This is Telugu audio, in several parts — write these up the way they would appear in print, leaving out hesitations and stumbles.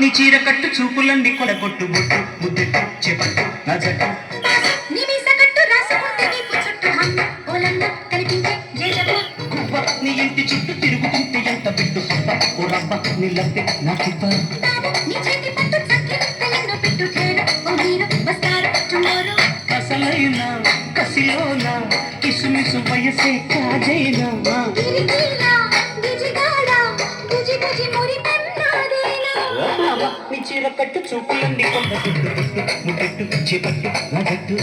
నీ చీర కట్టు చూపులన్నీ కొడగొట్టు బొట్టు ముద్దెట్టు చేపట్టు నా జట్టు నీ ఇంటి చుట్టూ తిరుగుతుంటే ఎంత బిడ్డు పప్ప ఓ రవ్వ నీ లబ్బె నాకివ్వ కసలైన కసిలోన కిసుమిసు వయసే కాజైనా నీ చీర కట్టు చూపులన్నీ కొండ గుట్టు గుట్టు ముట్టెట్టు చేపట్టు నా జట్టు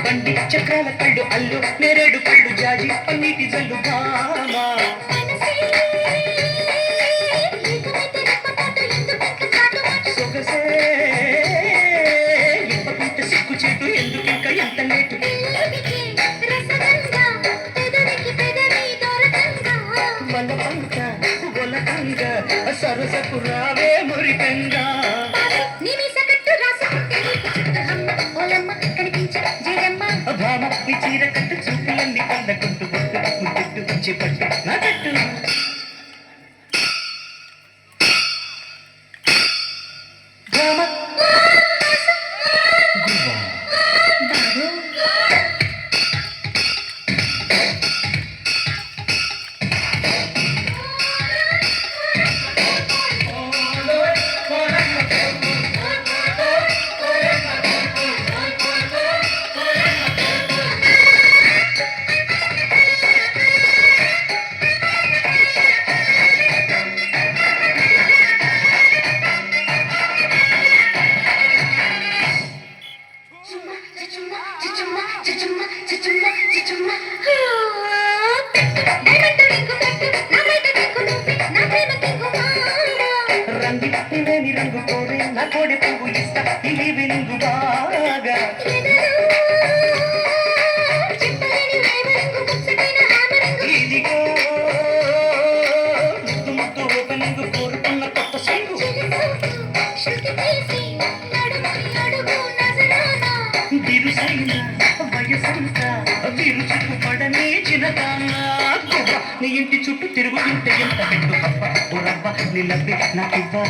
బండి చక్రాల కళ్ళు అల్లు నేరేడు కళ్ళు జాజి పన్నీటి జల్లు బామా సొగసే ఇప్పకుంట సిగ్గు చేటు ఎందుకింక ఎంత లేటు బలపంక గొలకంగ సరసకు రావే మురికంగా భామ నీ చీర కట్టు చూపులన్నీ కొండ గుట్టు గుట్టు ముట్టు చేపట్టు నా జట్టు భామ రంగి రంగు కోరే నా కోడి పువ్వు ఇస్తా ఇది వెలుగు బాగా ఇదిగో ముద్దు ముద్దు ఓపెనింగ్ కోరుకున్న కొత్త సైగు బిరుసైన వయసంతా విరుచుకు పడనే చిన్నదాన్నా నీ ఇంటి చుట్టూ తిరుగుతుంటే ఎంత పెట్టు పప్ప ఓ రవ్వ నీ లబ్బి నాకివ్వ